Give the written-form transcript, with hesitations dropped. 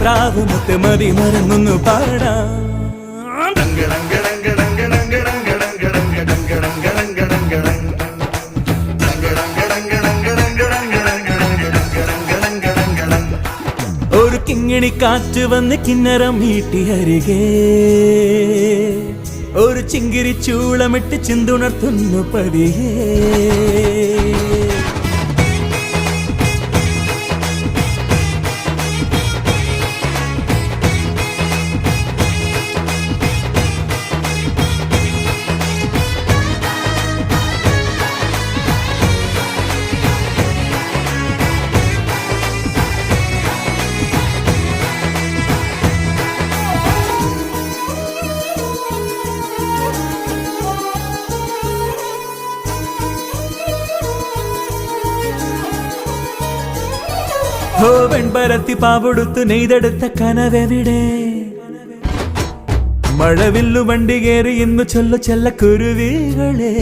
കിനാവ് മുത്തുമതി മറന്നൊന്നു പാടാം. ഒരു കിങ്ങിണി കാറ്റ് വന്ന് കിന്നരം മീട്ടി അരികെ ഒരു ചിങ്കിരി ചൂളമിട്ട് ചിന്തുണർത്തുന്നു പതിയേ. വെൺപരത്തി പാവെടുത്തു നെയ്തെടുത്ത കനവെവിടെ? മഴവില്ലു വണ്ടി കയറി ഇന്നു ചൊല്ലു ചെല്ലക്കുരുവികളെ.